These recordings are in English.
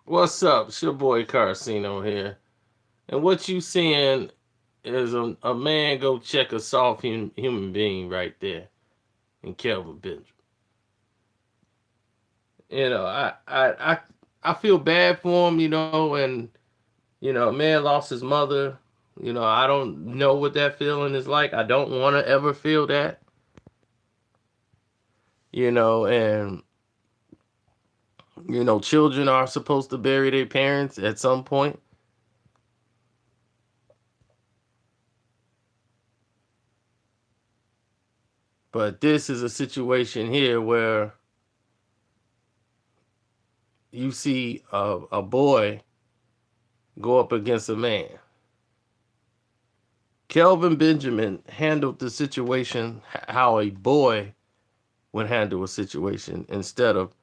What's up? It's your boy Carcino here. And what you seeing is a man go check a soft human being right there in Kelvin Benjamin. I feel bad for him, and a man lost his mother. I don't know what that feeling is like. I don't want to ever feel that. And children are supposed to bury their parents at some point. But this is a situation here where you see a boy go up against a man. Kelvin Benjamin handled the situation how a boy would handle a situation instead of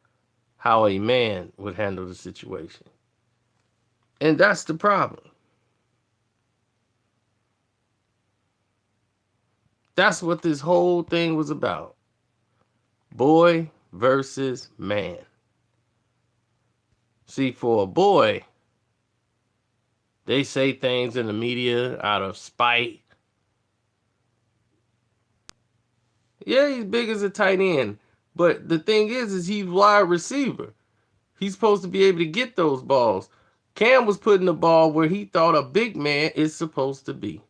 how a man would handle the situation. And that's the problem. That's what this whole thing was about. Boy versus man. See, for a boy, they say things in the media out of spite. Yeah, he's big as a tight end. But the thing is he's wide receiver. He's supposed to be able to get those balls. Cam was putting the ball where he thought a big man is supposed to be.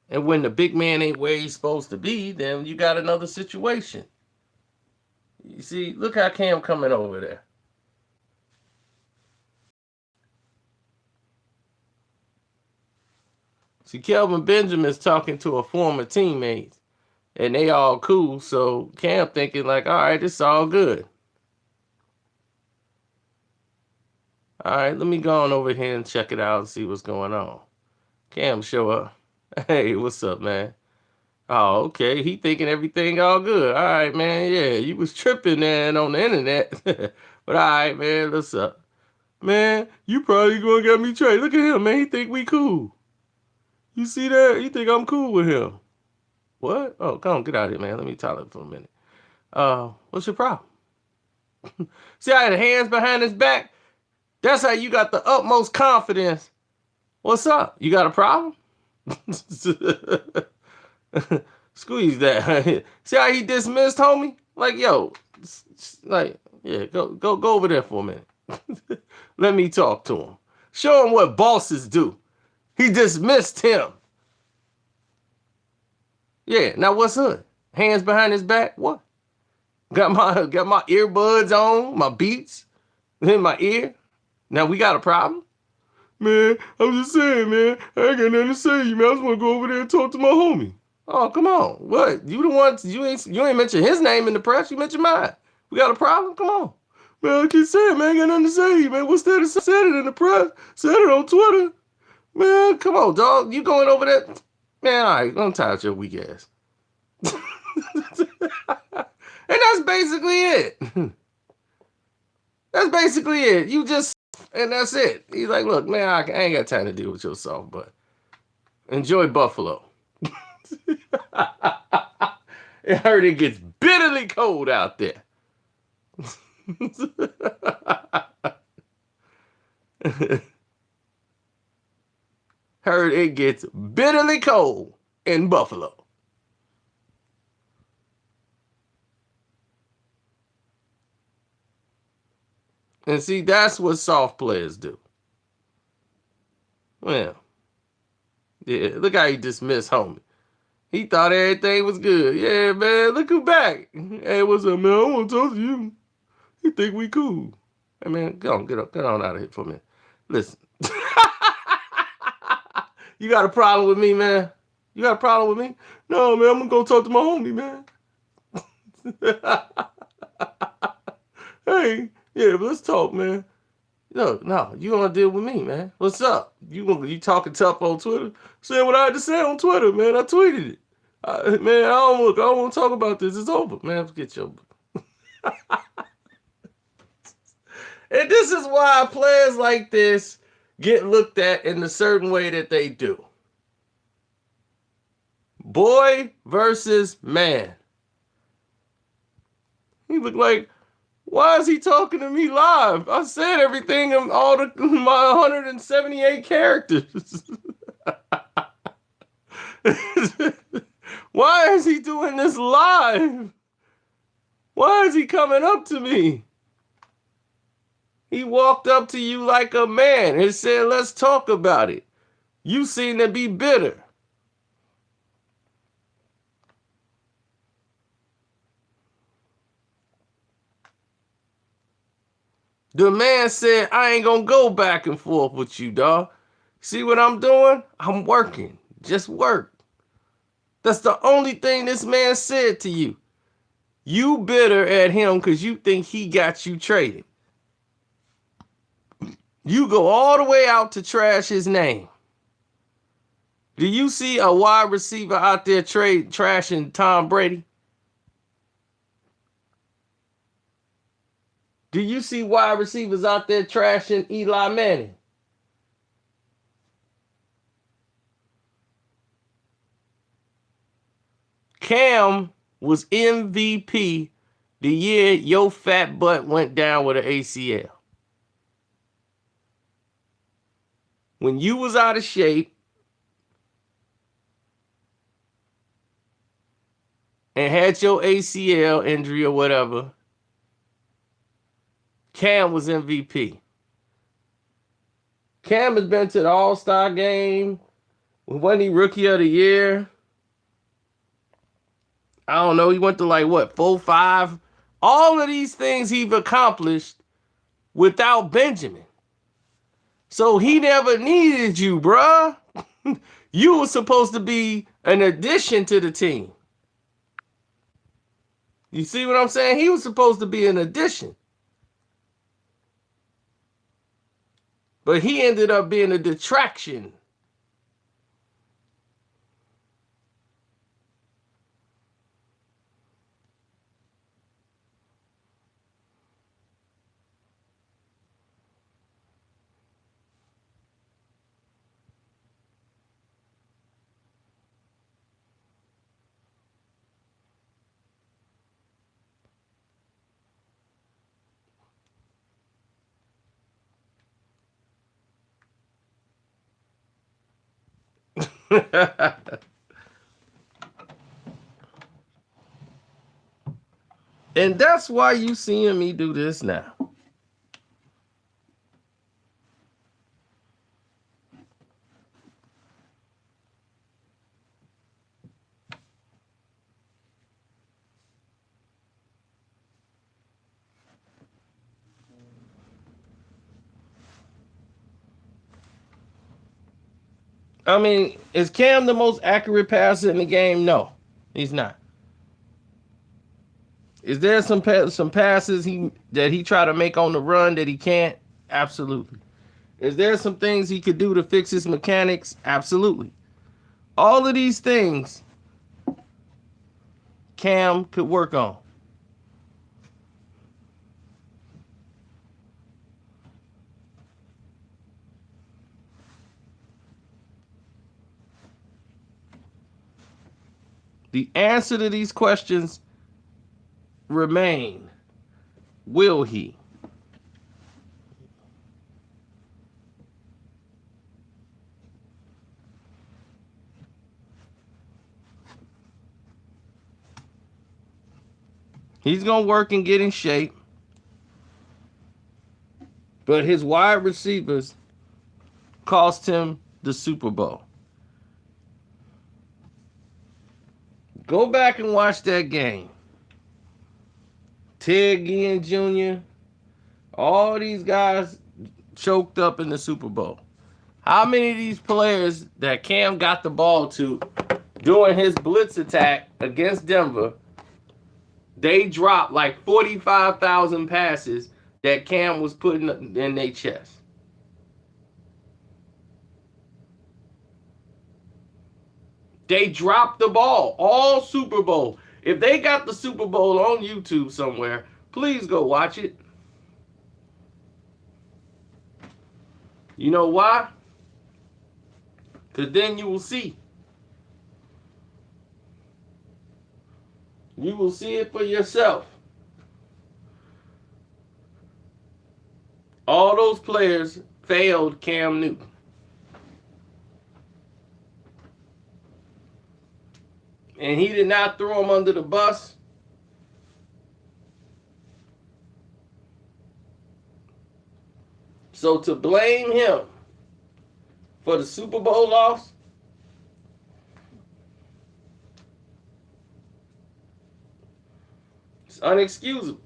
And when the big man ain't where he's supposed to be, then you got another situation. You see, look how Cam coming over there. See, Kelvin Benjamin's talking to a former teammate, and they all cool. So Cam thinking like, all right, it's all good. All right, let me go on over here and check it out and see what's going on. Cam show up. Hey, what's up, man? Oh, okay. He thinking everything all good. All right, man. Yeah, you was tripping, man, on the internet. But all right, man. What's up? Man, you probably gonna get me traded. Look at him, man. He think we cool. You see that? You think I'm cool with him? What? Oh, come on, get out of here, man. Let me talk for a minute. What's your problem? See how the hands behind his back? That's how you got the utmost confidence. What's up? You got a problem? Squeeze that. See how he dismissed, homie? Like, yo, like, yeah, go over there for a minute. Let me talk to him. Show him what bosses do. He dismissed him. Yeah, now what's up? Hands behind his back? What? Got my earbuds on, my beats in my ear. Now we got a problem? Man, I'm just saying, man. I ain't got nothing to say to you, man. I just want to go over there and talk to my homie. Oh, come on. What? You the one, you ain't mention his name in the press. You mentioned mine. We got a problem? Come on. Man, I keep saying, man, I ain't got nothing to say to you, man. What's that? Said it in the press. Said it on Twitter. Man, come on, dog. You going over there? Man, all right. I'm tired of your weak ass. And that's basically it. That's basically it. You just, and that's it. He's like, look, man, I ain't got time to deal with yourself, but enjoy Buffalo. I heard it gets bitterly cold out there. Heard it gets bitterly cold in Buffalo. And see, that's what soft players do. Well, yeah, look how he dismissed homie. He thought everything was good. Yeah, man, look who back. Hey, what's up, man? I want to talk to you. You think we cool? Hey, man, get on out of here for a minute. Listen. You got a problem with me, man? You got a problem with me? No, man, I'm going to go talk to my homie, man. Hey, yeah, but let's talk, man. No, you gonna deal with me, man. What's up? You talking tough on Twitter? Saying what I had to say on Twitter, man. I tweeted it. Man, I don't want to talk about this. It's over, man. Forget your. And this is why players like this get looked at in the certain way that they do. Boy versus man. He looked like, why is he talking to me live? I said everything in all my 178 characters. Why is he doing this live? Why is he coming up to me? He walked up to you like a man and said, let's talk about it. You seem to be bitter. The man said, I ain't gonna go back and forth with you, dawg. See what I'm doing? I'm working. Just work. That's the only thing this man said to you. You bitter at him because you think he got you traded. You go all the way out to trash his name. Do you see a wide receiver out there trashing Tom Brady? Do you see wide receivers out there trashing Eli Manning? Cam was MVP the year your fat butt went down with an ACL. When you was out of shape and had your ACL injury or whatever, Cam was MVP. Cam has been to the All-Star game. Wasn't he Rookie of the Year? I don't know. He went to like, what, 4-5? All of these things he've accomplished without Benjamin. So he never needed you, bruh. You were supposed to be an addition to the team. You see what I'm saying? He was supposed to be an addition. But he ended up being a detraction. And that's why you seeing me do this now. I mean, is Cam the most accurate passer in the game? No, he's not. Is there some passes that he try to make on the run that he can't? Absolutely. Is there some things he could do to fix his mechanics? Absolutely. All of these things Cam could work on. The answer to these questions remain. Will he? He's going to work and get in shape. But his wide receivers cost him the Super Bowl. Go back and watch that game. Ted Ginn Jr., all these guys choked up in the Super Bowl. How many of these players that Cam got the ball to during his blitz attack against Denver, they dropped like 45,000 passes that Cam was putting in their chest? They dropped the ball all Super Bowl. If they got the Super Bowl on YouTube somewhere, please go watch it. You know why? Because then you will see. You will see it for yourself. those players failed Cam Newton. And he did not throw him under the bus. So to blame him for the Super Bowl loss, it's unexcusable.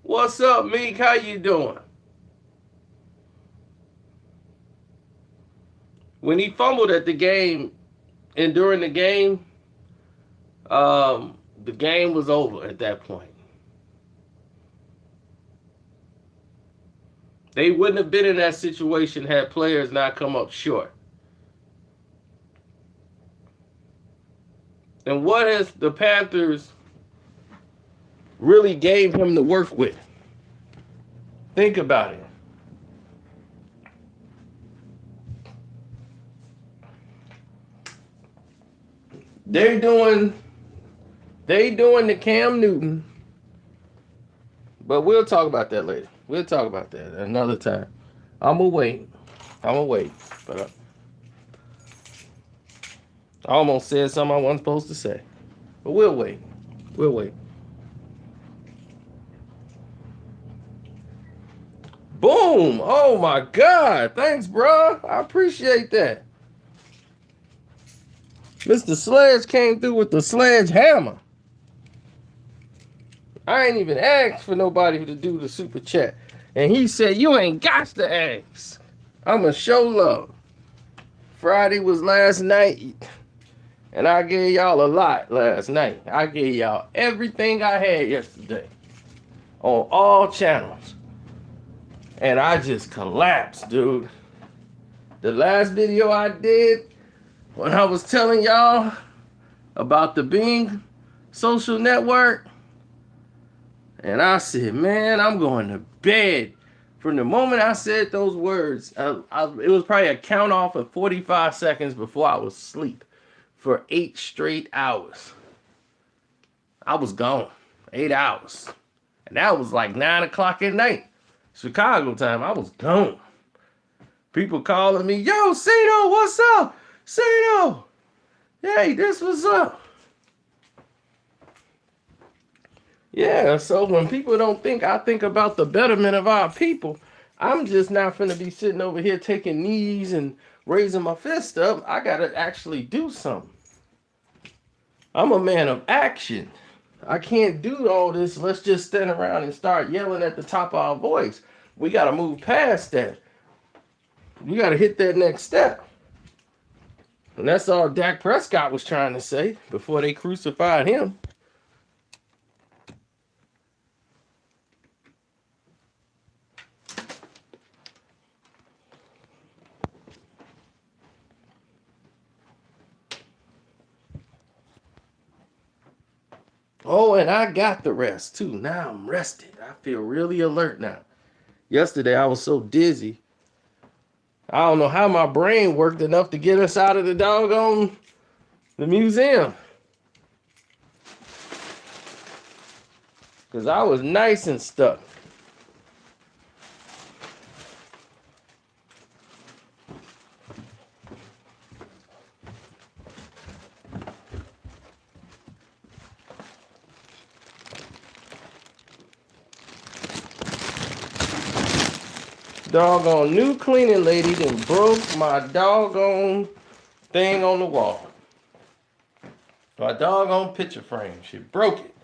What's up, Meek? How you doing? When he fumbled at the game and during the game was over at that point. They wouldn't have been in that situation had players not come up short. And what has the Panthers really gave him to work with? Think about it. They doing the Cam Newton, but we'll talk about that later. We'll talk about that another time. I'm gonna wait. But I almost said something I wasn't supposed to say. But we'll wait. Boom! Oh my God! Thanks, bro. I appreciate that. Mr. Sledge came through with the sledgehammer. I ain't even asked for nobody to do the super chat. And he said, you ain't got to ask. I'ma show love. Friday was last night. And I gave y'all a lot last night. I gave y'all everything I had yesterday. On all channels. And I just collapsed, dude. The last video I did, when I was telling y'all about the Bing social network, and I said, man, I'm going to bed. From the moment I said those words, it was probably a count off of 45 seconds before I was asleep for 8 straight hours. I was gone. 8 hours. And that was like 9 o'clock at night. Chicago time. I was gone. People calling me, yo, Cino, what's up? Cino, hey, this was up. Yeah, so when people don't think I think about the betterment of our people, I'm just not finna be sitting over here taking knees and raising my fist up. I gotta actually do something. I'm a man of action. I can't do all this. Let's just stand around and start yelling at the top of our voice. We gotta move past that. We gotta hit that next step. And that's all Dak Prescott was trying to say before they crucified him. Oh, and I got the rest too. Now I'm rested. I feel really alert now. Yesterday I was so dizzy. I don't know how my brain worked enough to get us out of the doggone the museum. Because I was nice and stuck. Doggone new cleaning lady done broke my doggone thing on the wall. My doggone picture frame. She broke it.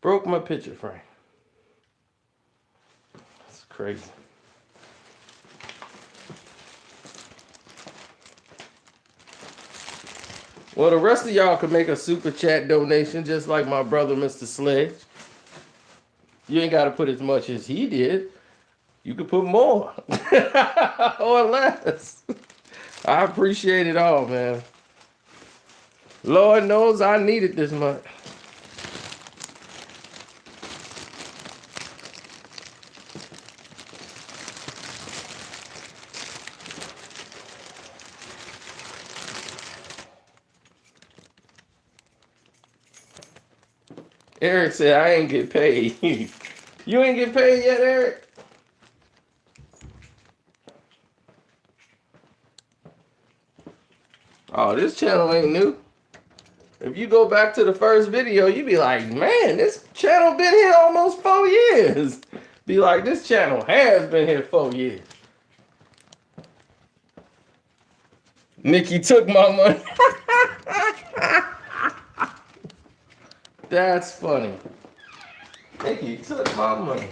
Broke my picture frame. That's crazy. Well, the rest of y'all could make a super chat donation just like my brother, Mr. Sledge. You ain't got to put as much as he did. You could put more or less. I appreciate it all, man. Lord knows I needed this much. Eric said, I ain't get paid. You ain't get paid yet, Eric? Oh, this channel ain't new. If you go back to the first video, you be like, man, this channel been here almost 4 years. Be like, this channel has been here 4 years. Nikki took my money. That's funny. Nikki took my money.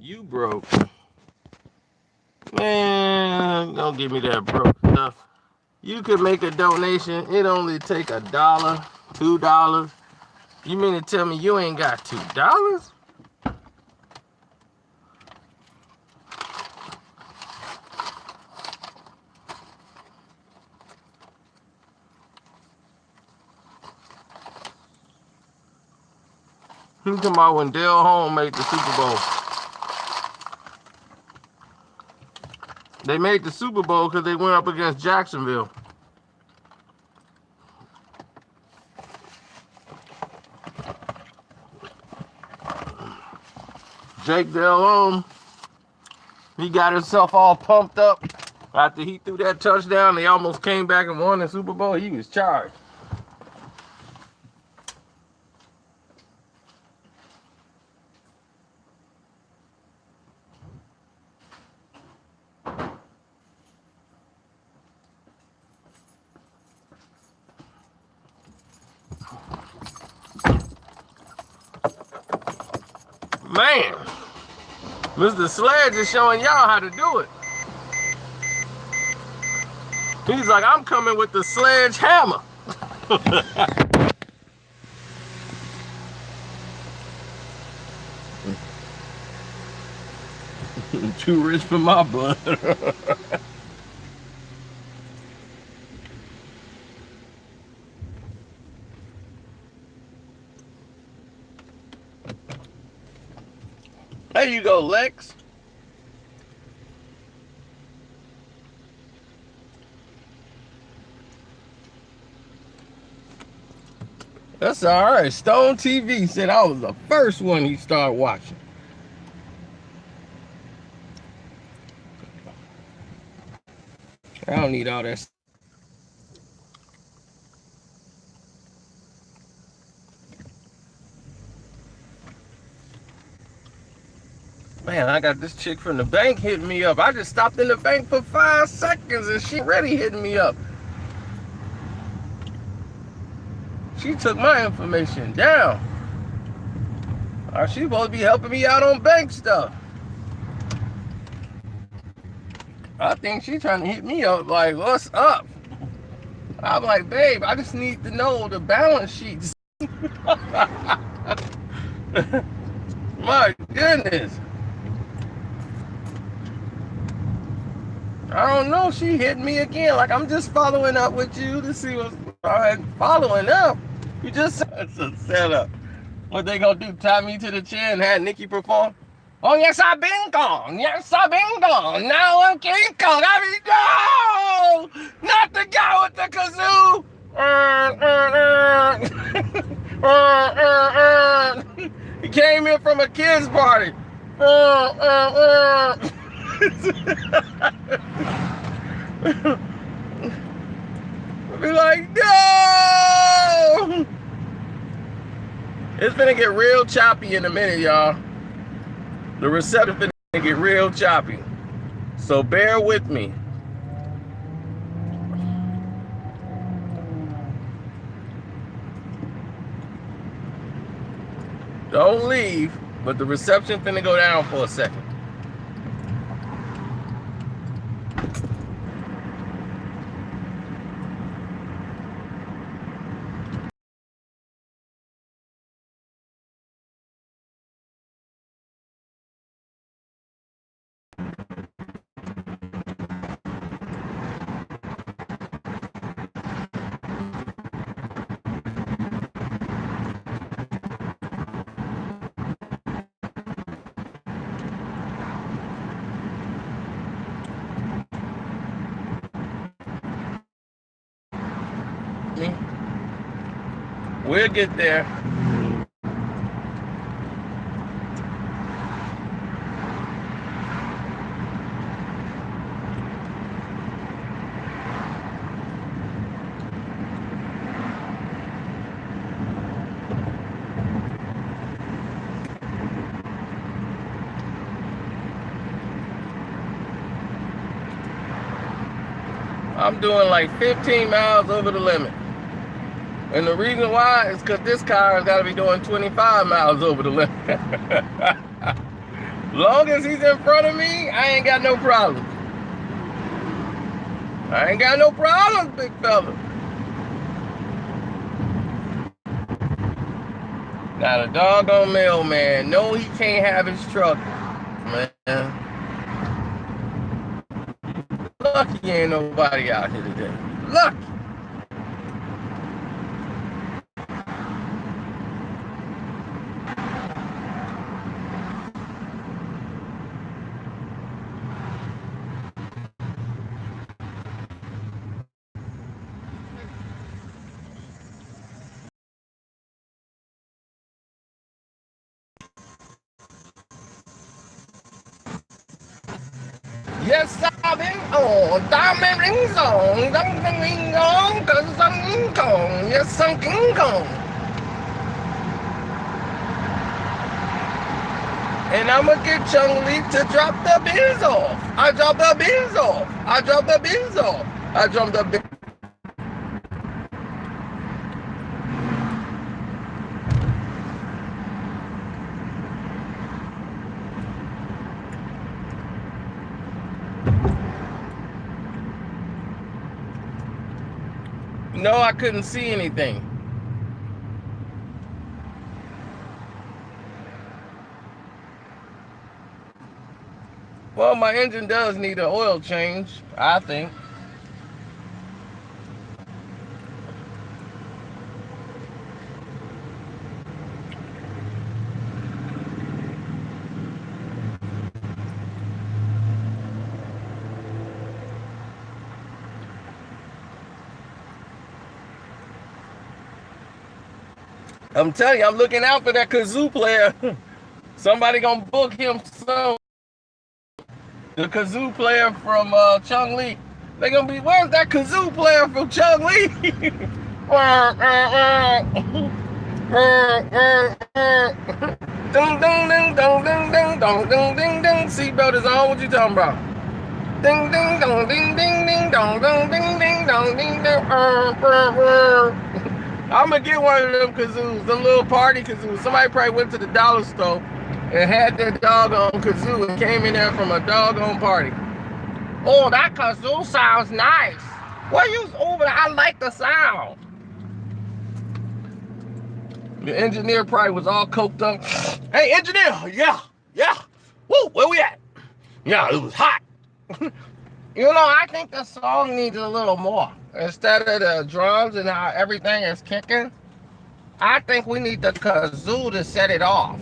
You broke. Man, don't give me that broke stuff. You could make a donation. It only take $1, $2. You mean to tell me you ain't got $2? You talking about when Dale Holm made the Super Bowl? They made the Super Bowl because they went up against Jacksonville. Jake Dale Holm, he got himself all pumped up after he threw that touchdown. They almost came back and won the Super Bowl. He was charged. Man, Mr. Sledge is showing y'all how to do it. He's like, I'm coming with the sledgehammer. Too rich for my blood. There you go, Lex. That's all right. Stone TV said I was the first one he started watching. I don't need all that. Man, I got this chick from the bank hitting me up. I just stopped in the bank for 5 seconds and she already hitting me up. She took my information down. She's supposed to be helping me out on bank stuff. I think she's trying to hit me up like, what's up? I'm like, babe, I just need to know the balance sheets. My goodness. I don't know. She hit me again. Like, I'm just following up with you to see what's following up. You just it's a setup. What they gonna do? Tie me to the chair and have Nikki perform? Oh yes, I've been gone. Yes, I've been gone. Now I'm King Kong. I mean, no, not the guy with the kazoo. He came in from a kid's party. Be like, no! It's gonna get real choppy in a minute, y'all. The reception finna get real choppy. So bear with me. Don't leave, but the reception finna go down for a second. We'll get there. I'm doing like 15 miles over the limit. And the reason why is because this car has got to be doing 25 miles over the limit. Long as he's in front of me, I ain't got no problems. I ain't got no problems, big fella. Now the doggone mailman, no, he can't have his truck, man. Lucky ain't nobody out here today. Lucky. Yes, I've been on. Diamond rings on. Diamond rings on. Cause I'm King Kong. Yes, I'm King Kong. And I'ma get Chung-Li to drop the bills off. I drop the bills off. I drop the bills off. I drop the bills. No, I couldn't see anything. Well, my engine does need an oil change, I think. I'm telling you, I'm looking out for that kazoo player. Somebody gonna book him some. The kazoo player from Chung-Li. They gonna be, where's that kazoo player from Chung-Li? Ding ding ding dong ding ding dong ding ding ding. Seatbelt is on. What you talking about? Ding ding dong ding ding ding dong dong ding ding dong ding ding. I'm gonna get one of them kazoos, them little party kazoos. Somebody probably went to the dollar store and had their doggone kazoo and came in there from a doggone party. Oh, that kazoo sounds nice. What you over? I like the sound. The engineer probably was all coked up. Hey, engineer, yeah. Woo, where we at? Yeah, it was hot. You know, I think the song needs a little more. Instead of the drums and how everything is kicking, I think we need the kazoo to set it off.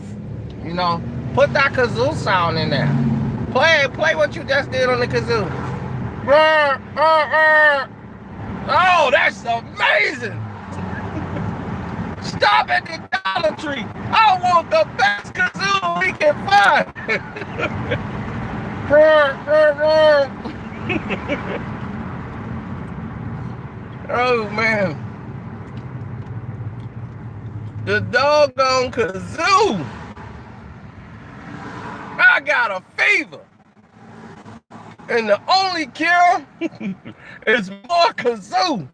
You know, put that kazoo sound in there. Play what you just did on the kazoo. Oh, that's amazing. Stop at the Dollar Tree. I want the best kazoo we can find. Oh, man. The doggone kazoo. I got a fever. And the only cure is more kazoo.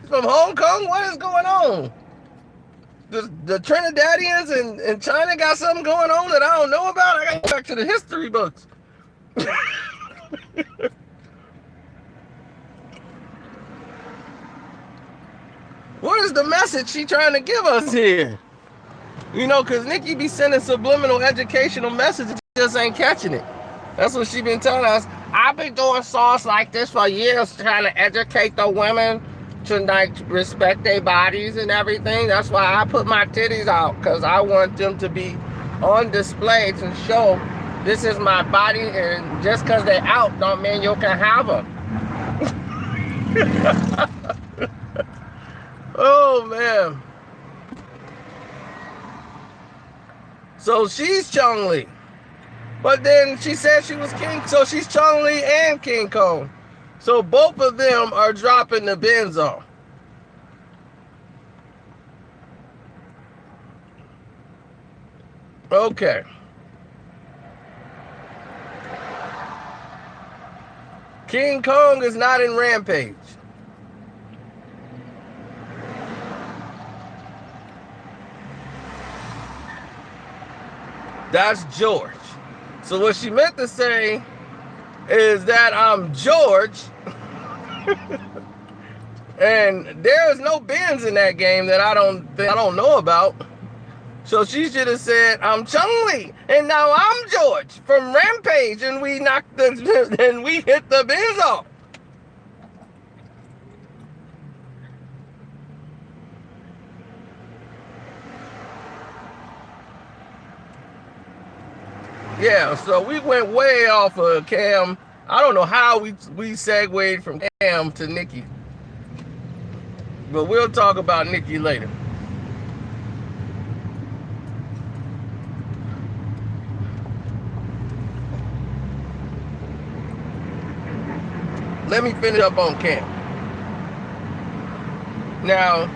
From Hong Kong, what is going on? The Trinidadians and China got something going on that I don't know about. I got to go back to the history books. What is the message she trying to give us here? You know, because Nikki be sending subliminal educational messages, just ain't catching it. That's what she been telling us. I've been doing songs like this for years, trying to educate the women to like respect their bodies and everything. That's why I put my titties out, because I want them to be on display to show this is my body, and just because they're out don't mean you can have them. Oh man. So she's Chun-Li. But then she said she was King, so she's Chun-Li and King Kong. So both of them are dropping the benzo. Okay. King Kong is not in Rampage. That's George. So what she meant to say is that I'm George. And there is no Benz in that game that I don't know about. So she should have said, I'm Chun-Li, and now I'm George from Rampage, and we knocked the and we hit the Benz off. Yeah, so we went way off of Cam. I don't know how we segued from Cam to Nikki. But we'll talk about Nikki later. Let me finish up on Cam. Now,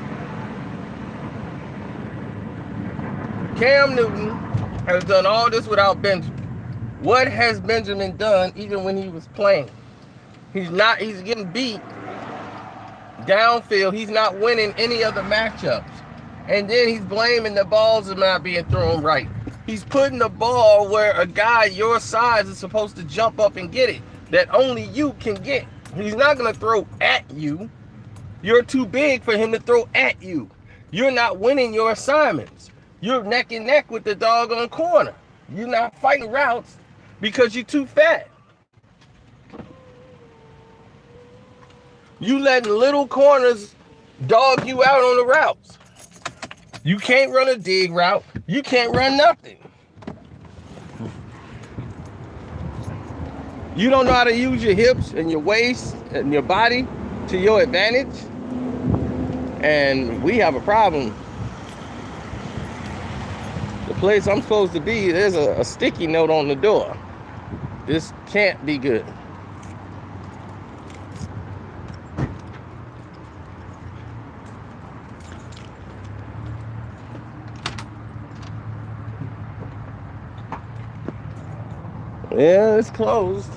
Cam Newton has done all this without Benjamin. What has Benjamin done even when he was playing? He's getting beat downfield. He's not winning any other matchups. And then he's blaming the balls are not being thrown right. He's putting the ball where a guy your size is supposed to jump up and get it, that only you can get. He's not going to throw at you. You're too big for him to throw at you. You're not winning your assignments. You're neck and neck with the doggone corner. You're not fighting routes because you're too fat. You letting little corners dog you out on the routes. You can't run a dig route. You can't run nothing. You don't know how to use your hips and your waist and your body to your advantage. And we have a problem. The place I'm supposed to be, there's a sticky note on the door. This can't be good. Yeah, it's closed.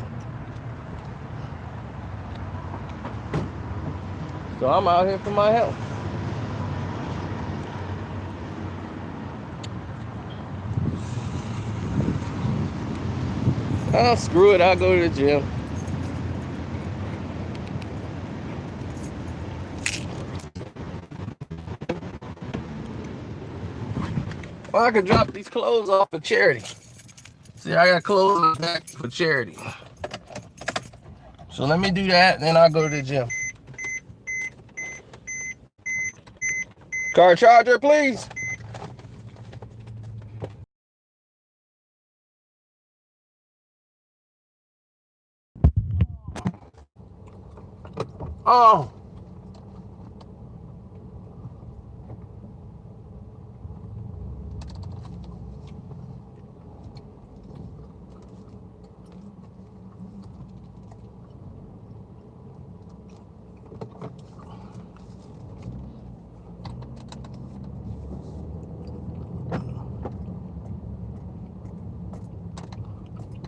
So I'm out here for my health. Oh, screw it, I'll go to the gym. Well, I could drop these clothes off for charity. See, I got clothes back for charity. So let me do that, and then I'll go to the gym. Car charger, please. Oh.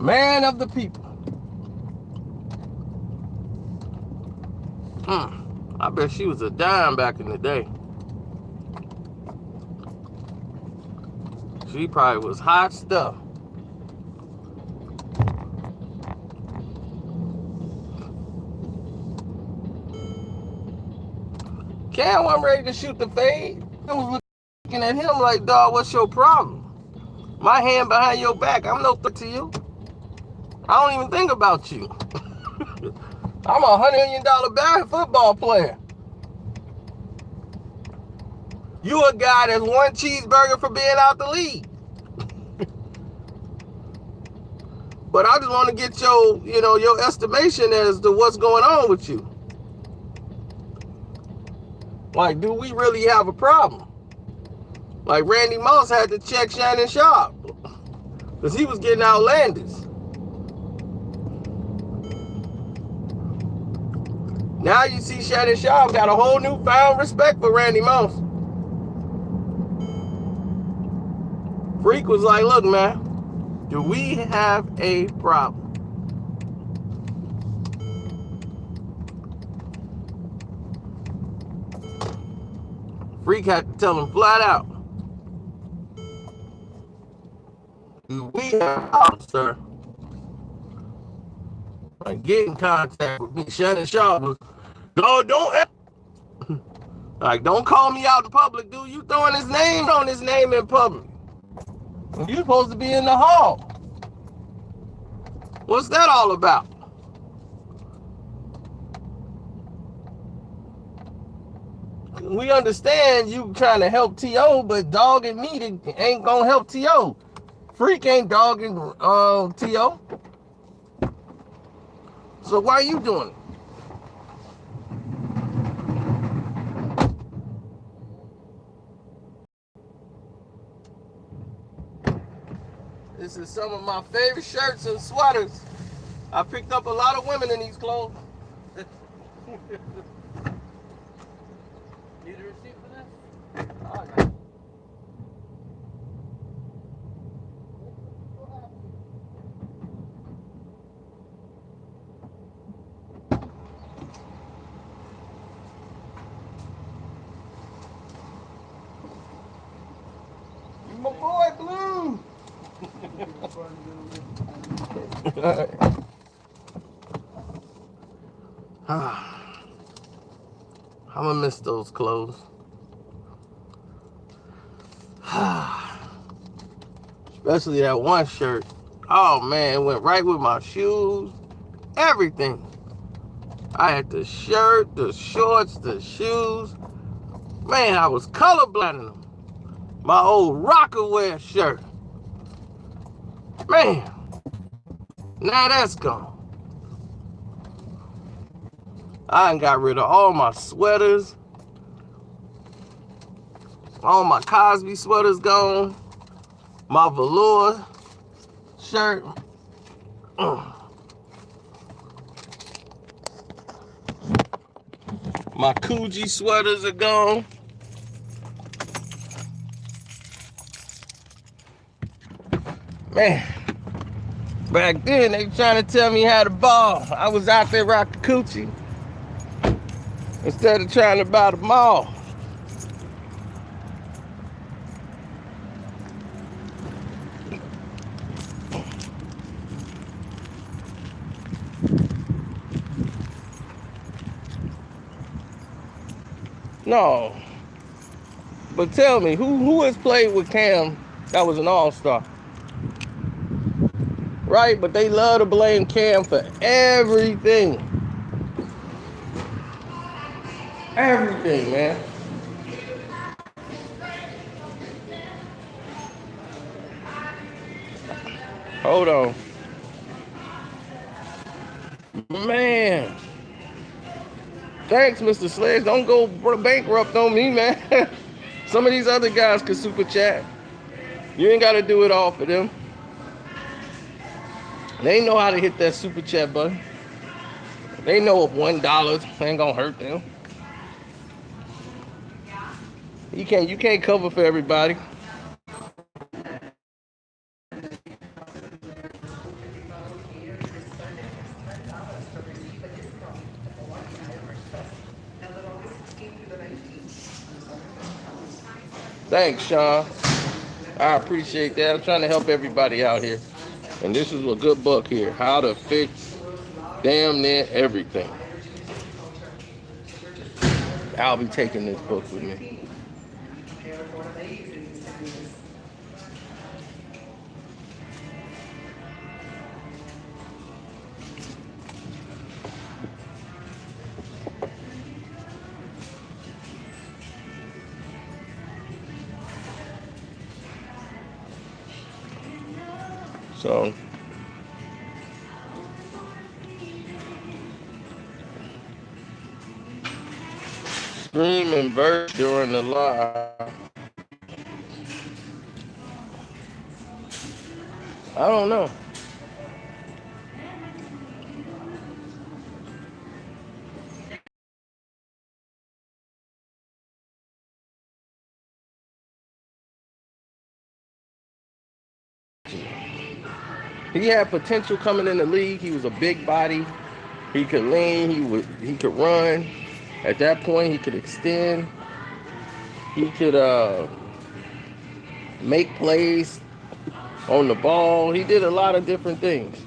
Man of the people. I bet she was a dime back in the day. She probably was hot stuff. Cam wasn't ready to shoot the fade. I was looking at him like, dog, what's your problem? My hand behind your back. I'm no threat to you. I don't even think about you. I'm a $100 million football player. You a guy that's one cheeseburger for being out the league. But I just want to get your estimation as to what's going on with you. Like, do we really have a problem? Like, Randy Moss had to check Shannon Sharp because he was getting outlandish. Now you see Shannon Sharp got a whole newfound respect for Randy Moss. Freak was like, look, man, do we have a problem? Freak had to tell him flat out, do we have a problem, sir? Like, get in contact with me. Shannon Sharp was, no, don't call me out in public, dude. You throwing his name on his name in public. You supposed to be in the hall. What's that all about? We understand you trying to help T.O., but dogging me ain't gonna help T.O. Freak ain't dogging T.O. So why are you doing it? This is some of my favorite shirts and sweaters. I picked up a lot of women in these clothes. Need a receipt for that? All right. My boy Blue. I'm gonna miss those clothes. Especially that one shirt. Oh man, it went right with my shoes. Everything. I had the shirt, the shorts, the shoes. Man, I was colorblind in them. My old Rockaware shirt. Man, now that's gone. I done got rid of all my sweaters. All my Cosby sweaters gone. My velour shirt. My Coogee sweaters are gone. Man, back then they trying to tell me how to ball. I was out there rocking coochie instead of trying to buy the mall. No. But tell me, who has played with Cam that was an all-star? Right? But they love to blame Cam for everything. Everything, man. Hold on. Man. Thanks, Mr. Sledge. Don't go bankrupt on me, man. Some of these other guys can super chat. You ain't got to do it all for them. They know how to hit that super chat button. They know if $1 ain't gonna hurt them. You can't cover for everybody. Thanks, Sean. I appreciate that. I'm trying to help everybody out here. And this is a good book here. How to fix damn near everything. I'll be taking this book with me. So Screaming verse during the live. I don't know. He had potential coming in the league. He was a big body. He could lean. He could run. At that point, he could extend. He could make plays on the ball. He did a lot of different things.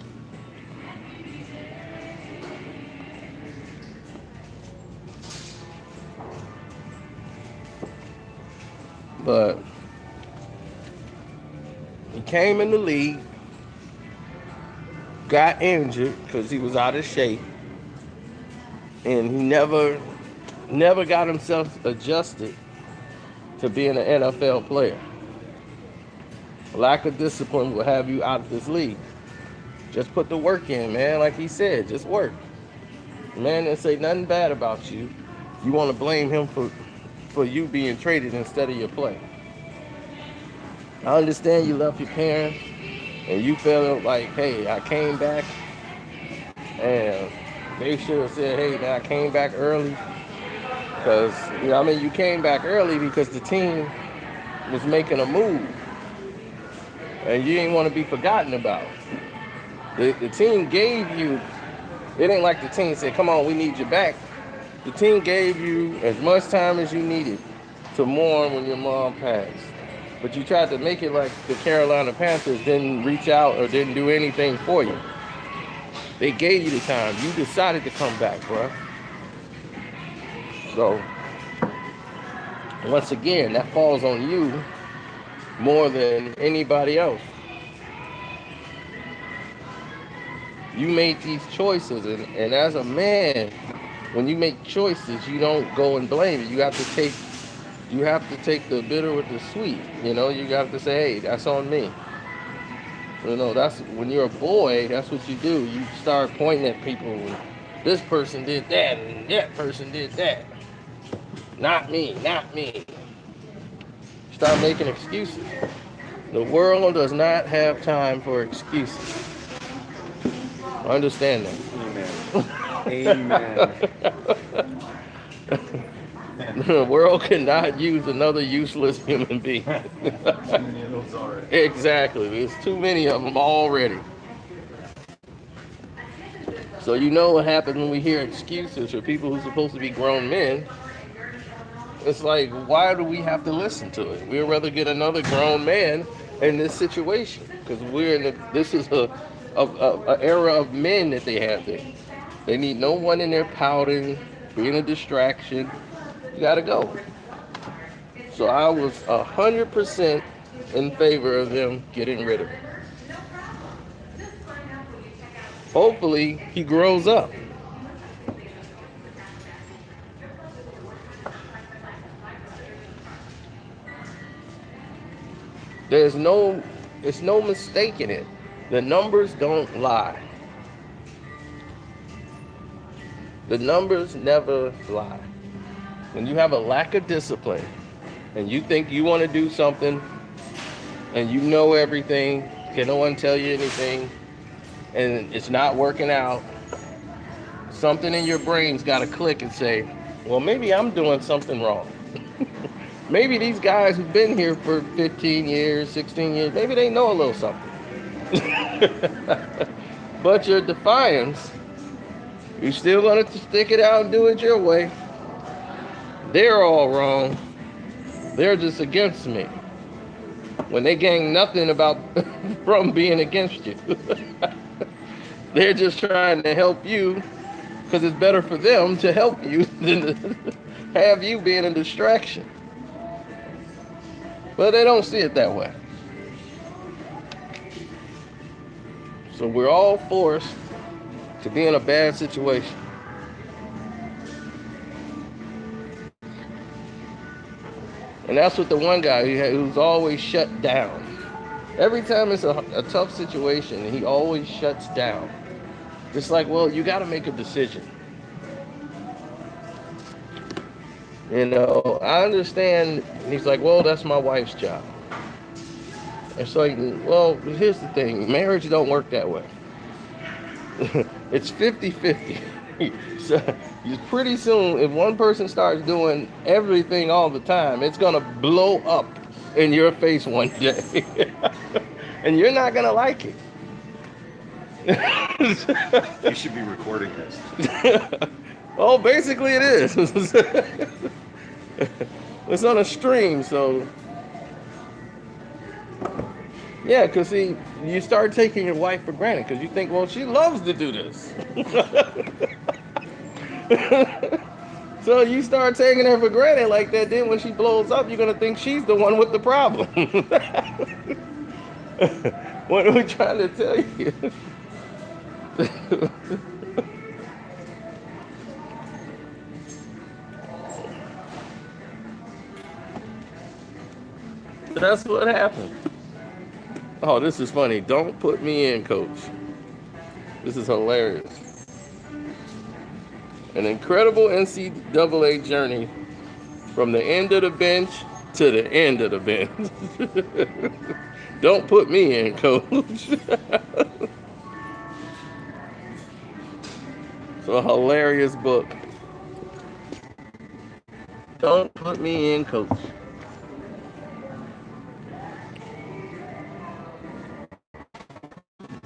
But he came in the league, got injured because he was out of shape, and he never got himself adjusted to being an NFL player. Lack of discipline will have you out of this league. Just put the work in, man. Like he said, just work. Man didn't say nothing bad about you. You want to blame him for you being traded instead of your play. I understand you left your parents and you felt like, hey, I came back, and they should have said, hey, man, I came back early. Because, you came back early because the team was making a move. And you didn't want to be forgotten about. The team gave you, it ain't like the team said, come on, we need you back. The team gave you as much time as you needed to mourn when your mom passed. But you tried to make it like the Carolina Panthers didn't reach out or didn't do anything for you. They gave you the time. You decided to come back, bro. So, once again, that falls on you more than anybody else. You made these choices, and as a man, when you make choices, you don't go and blame it. You have to take the bitter with the sweet. You have to say, hey, that's on me. That's when you're a boy, that's what you do. You start pointing at people. This person did that, and that person did that. Not me, not me. Start making excuses. The world does not have time for excuses. Understand that. Amen. The world cannot use another useless human being. Exactly. There's too many of them already. So what happens when we hear excuses for people who are supposed to be grown men. It's like, why do we have to listen to it? We'd rather get another grown man in this situation because this is a era of men that they have there. They need no one in there pouting, being a distraction. You gotta go. So I was 100% in favor of them getting rid of him. Hopefully he grows up. It's no mistaking it. The numbers don't lie. The numbers never lie. When you have a lack of discipline and you think you want to do something and you know everything, can no one tell you anything, and it's not working out, something in your brain's got to click and say, well, maybe I'm doing something wrong. Maybe these guys who've been here for 15 years, 16 years, maybe they know a little something. But your defiance, you're still going to stick it out and do it your way. They're all wrong. They're just against me. When they gain nothing from being against you. They're just trying to help you because it's better for them to help you than to have you being a distraction. But they don't see it that way. So we're all forced to be in a bad situation. And that's what the one guy who's always shut down. Every time it's a tough situation, he always shuts down. It's like, well, you got to make a decision. I understand. And he's like, well, that's my wife's job. It's like, well, here's the thing. Marriage don't work that way. It's 50-50. So pretty soon, if one person starts doing everything all the time, it's going to blow up in your face one day. And you're not going to like it. You should be recording this. Oh, basically it is. It's on a stream, so yeah. Cause see, you start taking your wife for granted because you think, well, she loves to do this. So you start taking her for granted like that. Then when she blows up, you're gonna think she's the one with the problem. What are we trying to tell you? That's what happened. Oh, this is funny. Don't put me in, coach. This is hilarious. An incredible NCAA journey from the end of the bench to the end of the bench. Don't put me in, coach. It's a hilarious book. Don't put me in, coach.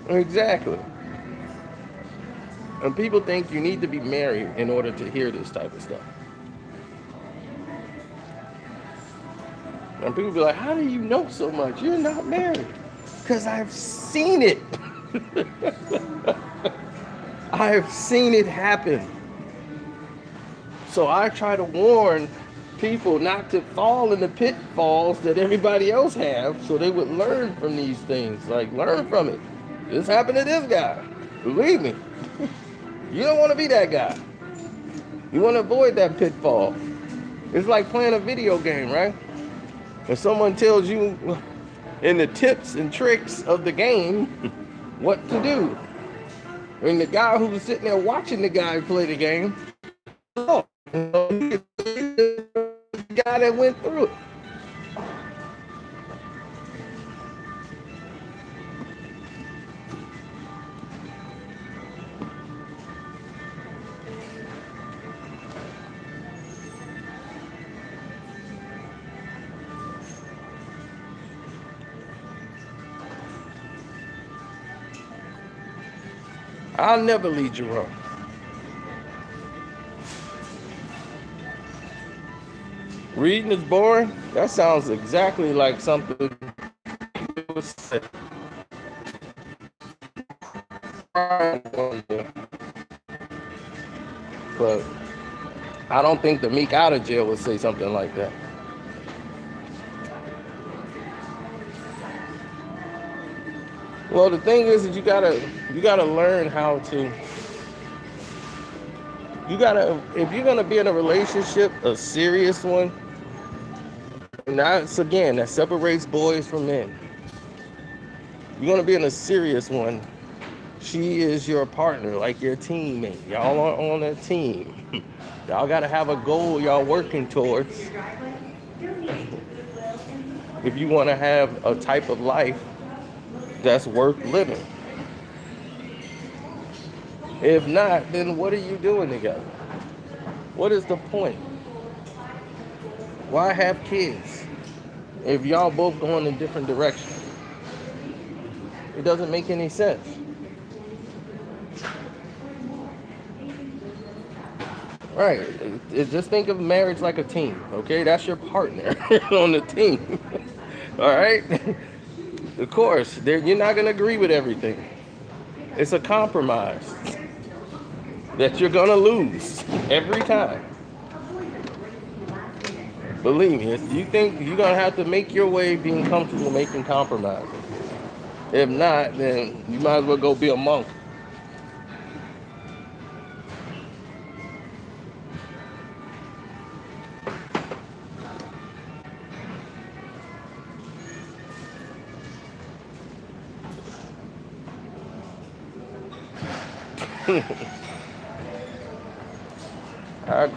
Exactly. And people think you need to be married in order to hear this type of stuff. And people be like, how do you know so much? You're not married. Because I've seen it. I've seen it happen. So I try to warn people not to fall in the pitfalls that everybody else have so they would learn from these things. Like, learn from it. This happened to this guy. Believe me. You don't want to be that guy. You want to avoid that pitfall. It's like playing a video game, right? If someone tells you in the tips and tricks of the game what to do, and the guy who was sitting there watching the guy play the game, oh, the guy that went through it. I'll never lead you wrong. Reading is boring. That sounds exactly like something was said. But I don't think the meek out of jail would say something like that. Well, the thing is that you gotta learn how to. You gotta, if you're gonna be in a relationship, a serious one, and that's again that separates boys from men. You're gonna be in a serious one. She is your partner, like your teammate. Y'all are on a team. Y'all gotta have a goal y'all working towards. If you want to have a type of life that's worth living. If not, then what are you doing together? What is the point? Why have kids if y'all both going in different directions? It doesn't make any sense. Right. Just think of marriage like a team, okay? That's your partner on the team. All right? Of course, you're not going to agree with everything. It's a compromise that you're going to lose every time. Believe me, you think you're going to have to make your way being comfortable making compromises. If not, then you might as well go be a monk. I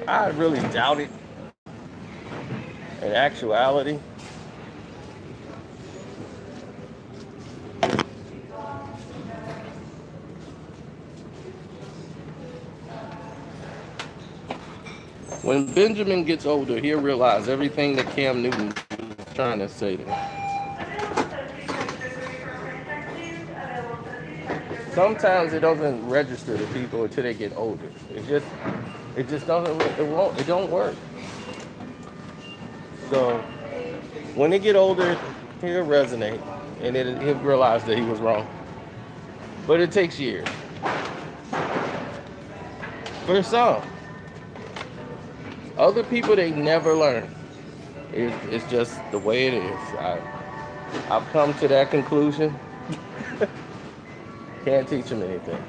I really doubt it. In actuality, when Benjamin gets older, he'll realize everything that Cam Newton was trying to say to him. Sometimes it doesn't register to people until they get older. It just doesn't. It won't. It don't work. So when they get older, he'll resonate, and he'll realize that he was wrong. But it takes years for some. Other people they never learn. It's just the way it is. I've come to that conclusion. Can't teach them anything.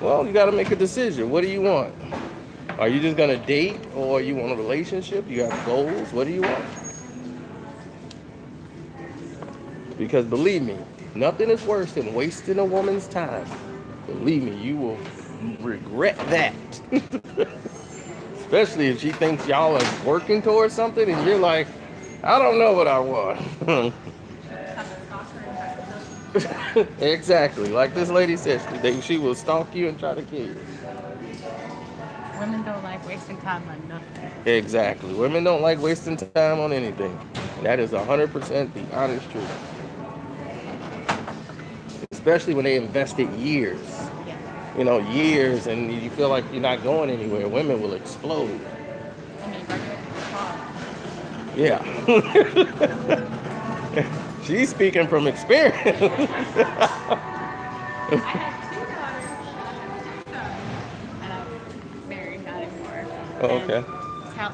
Well, you got to make a decision. What do you want? Are you just gonna date, or you want a relationship? You have goals. What do you want? Because believe me, nothing is worse than wasting a woman's time. Believe me, you will regret that. Especially if she thinks y'all are working towards something and you're like, I don't know what I want. Exactly. Like this lady said, she will stalk you and try to kill you. Women don't like wasting time on nothing. Exactly. Women don't like wasting time on anything. That is 100% the honest truth. Especially when they invested years. Yeah. Years, and you feel like you're not going anywhere. Women will explode. I mean, regular talk. Yeah. She's speaking from experience. I had two daughters, two sons, and I'm married, not anymore. Oh, And okay.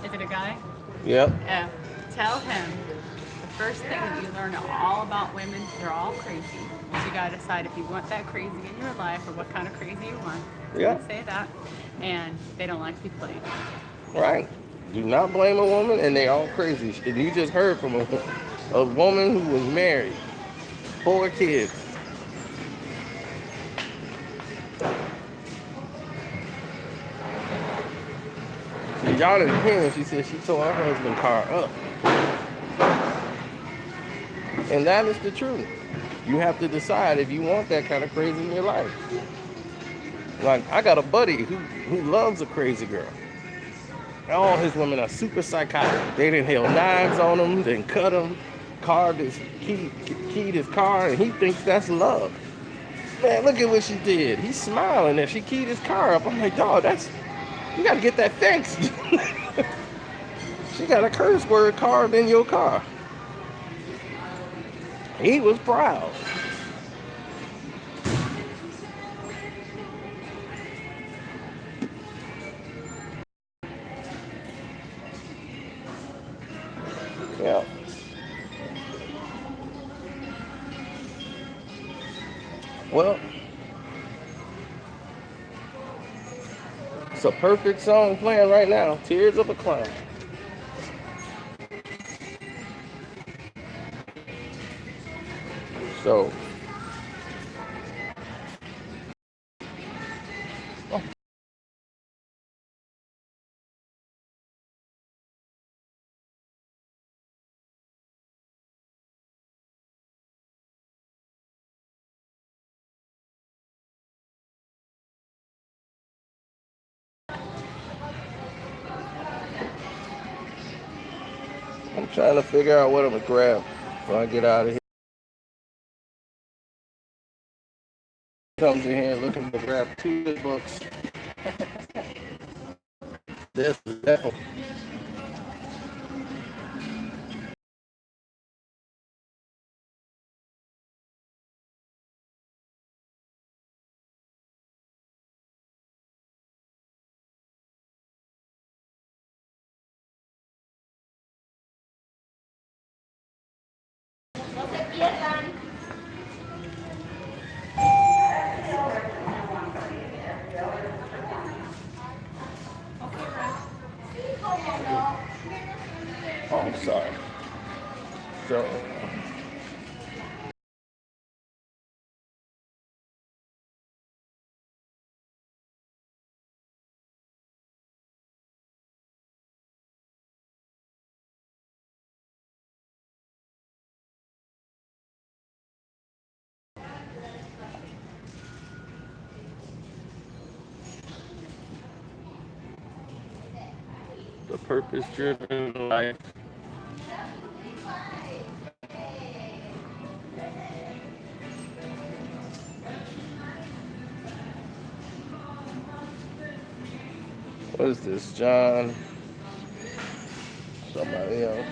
is it a guy? Yep. Uh, Tell him the first thing that you learn all about women, they're all crazy. So you gotta decide if you want that crazy in your life or what kind of crazy you want. So Yeah. you say that, and they don't like to be played. Right. Do not blame a woman, and they all crazy. And you just heard from a woman who was married, 4 kids. See, y'all didn't hear her. She said she tore her husband's car up. And that is the truth. You have to decide if you want that kind of crazy in your life. Like, I got a buddy who loves a crazy girl. All his women are super psychotic. They didn't held knives on him, didn't cut him, carved his keyed his car, and he thinks that's love. Man, look at what she did. He's smiling and she keyed his car up. I'm like, dog, you gotta get that fixed. She got a curse word carved in your car. He was proud. Yeah. Well, it's a perfect song playing right now. Tears of a Clown. So, I'm trying to figure out what I'm gonna grab when I get out of here. Comes in here looking to grab 2 books. This is definitely. purpose-driven life. What is this, John? Somebody else.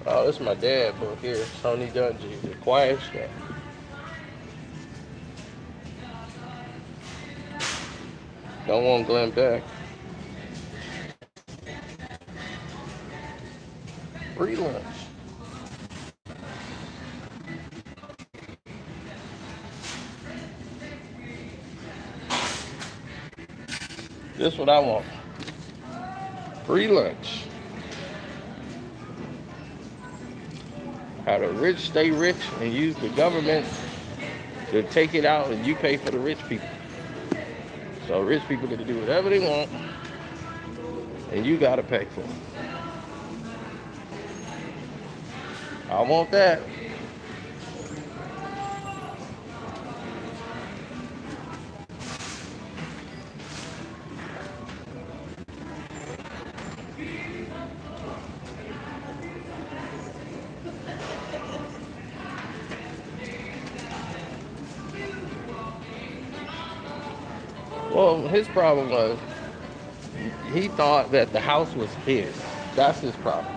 Oh, this is my dad book here, Tony Dungy, The Quiet Stuff. Don't want Glenn Beck. Free lunch. This is what I want. Free lunch. How the rich stay rich and use the government to take it out and you pay for the rich people. So rich people get to do whatever they want and you gotta pay for it. I want that. Well, his problem was he thought that the house was his. That's his problem.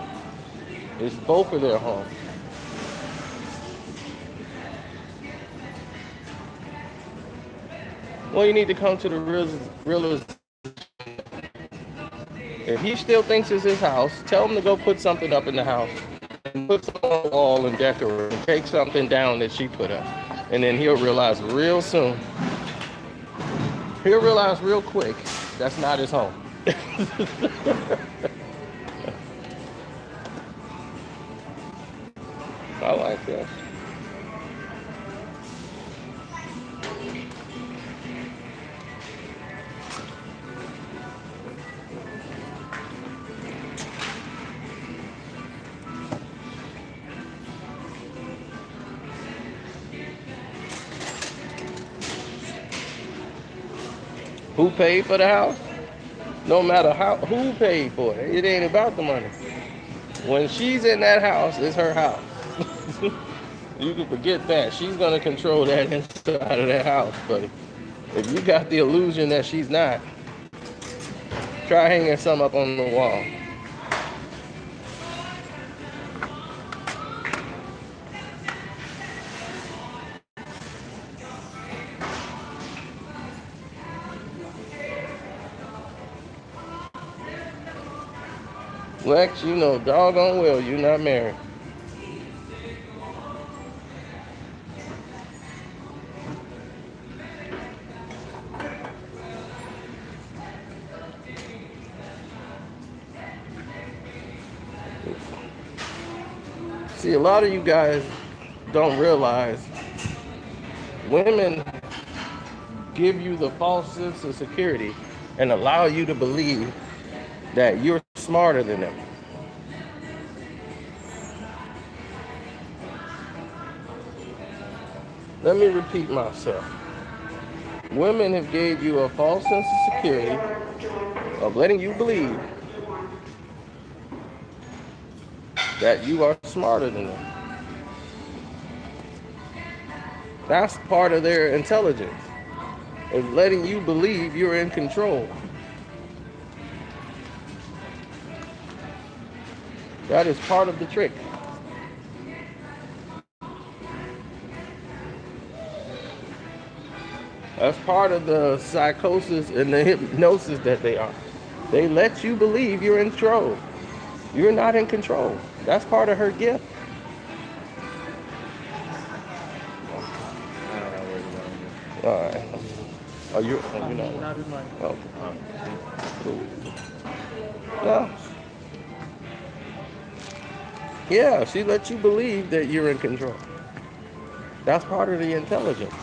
It's both of their homes. Well, you need to come to the realization. If he still thinks it's his house, tell him to go put something up in the house. And put something on the wall and decorate and take something down that she put up. And then he'll realize real soon. He'll realize real quick that's not his home. I like that. Who paid for the house? No matter who paid for it, it ain't about the money. When she's in that house, it's her house. You can forget that. She's gonna control that inside of that house, buddy. If you got the illusion that she's not, try hanging some up on the wall. Lex, you know doggone well you're not married. See, a lot of you guys don't realize women give you the false sense of security and allow you to believe that you're smarter than them. Let me repeat myself. Women have gave you a false sense of security of letting you believe that you are smarter than them. That's part of their intelligence, is letting you believe you're in control. That is part of the trick. That's part of the psychosis and the hypnosis that they are. They let you believe you're in control. You're not in control. That's part of her gift. I don't know where you're going. All right. Oh, you're not. Not in my. Oh, cool. No. Yeah, she lets you believe that you're in control. That's part of the intelligence.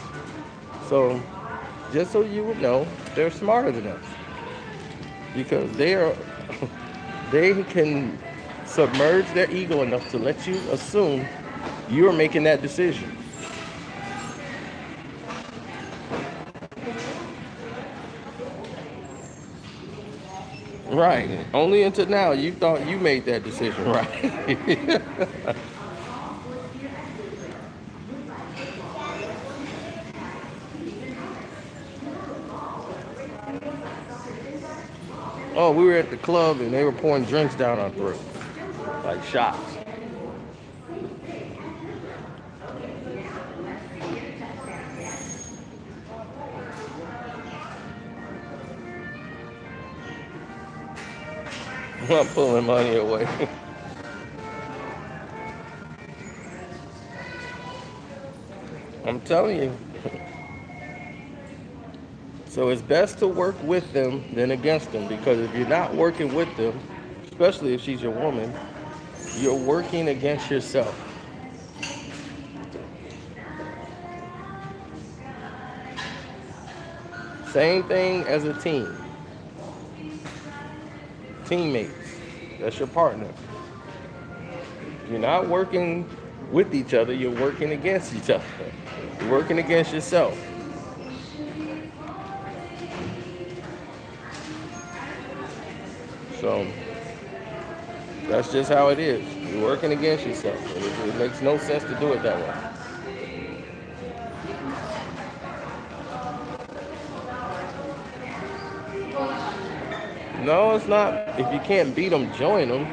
So, just so you would know, they're smarter than us because they can submerge their ego enough to let you assume you're making that decision. Right. Only until now you thought you made that decision, right? Oh, we were at the club and they were pouring drinks down our throat, like shots. I'm pulling money away. I'm telling you. So it's best to work with them than against them because if you're not working with them, especially if she's your woman, you're working against yourself. Same thing as a team. Teammates. That's your partner. You're not working with each other, you're working against each other. You're working against yourself. So that's just how it is. You're working against yourself. It makes no sense to do it that way. No, it's not. If you can't beat them, join them.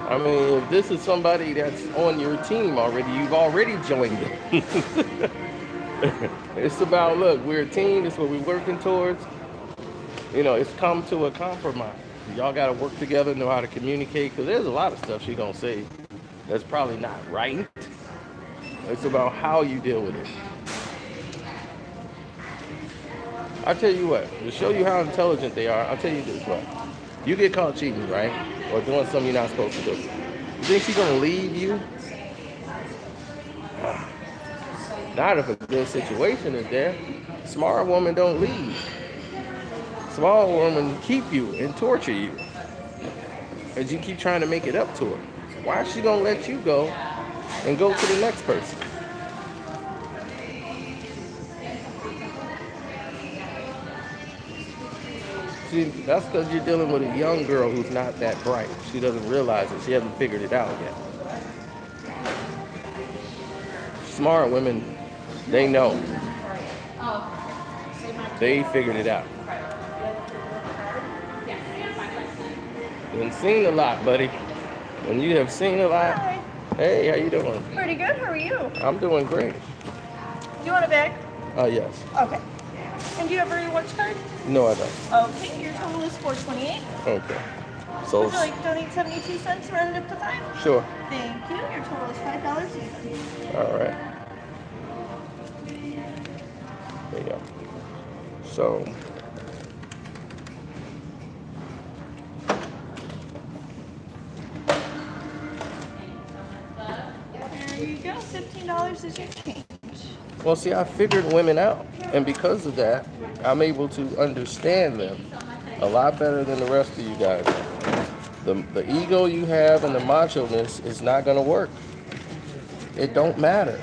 I mean, if this is somebody that's on your team already, you've already joined them. It's about, look, we're a team. This is what we're working towards. It's come to a compromise. Y'all got to work together, know how to communicate, because there's a lot of stuff she gonna say that's probably not right. It's about how you deal with it. I'll tell you what, to show you how intelligent they are, I'll tell you this, right? You get caught cheating, right? Or doing something you're not supposed to do. You think she's gonna leave you? Not if a good situation is there. Smart woman don't leave. Smart woman keep you and torture you. As you keep trying to make it up to her. Why is she gonna let you go and go to the next person? See, that's because you're dealing with a young girl who's not that bright. She doesn't realize it. She hasn't figured it out yet. Smart women, they know. They figured it out. You've seen a lot, buddy. When you have seen a lot, Hi. hey, how you doing? Pretty good. How are you? I'm doing great. Do you want a bag? Yes. Okay. And do you have a rewards card? No, I don't. Okay. Your total is $4.28. Okay. So, Would you like to donate 72 cents, round it up to 5? sure. Thank you. Your total is $5 even. All right. There you go. So, There you go. $15 is your change. well, see, I figured women out. And because of that, I'm able to understand them a lot better than the rest of you guys. The ego you have and the macho-ness is not going to work. It don't matter.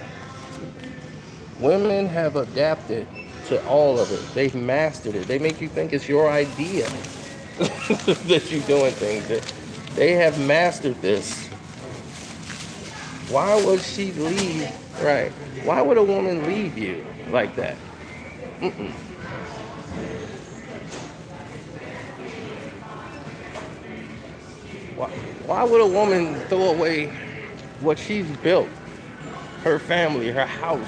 Women have adapted to all of it. They've mastered it. They make you think it's your idea that you're doing things. They have mastered this. Why would she leave? Right. Why would a woman leave you like that? Mm-mm. Why would a woman throw away what she's built? Her family, her house.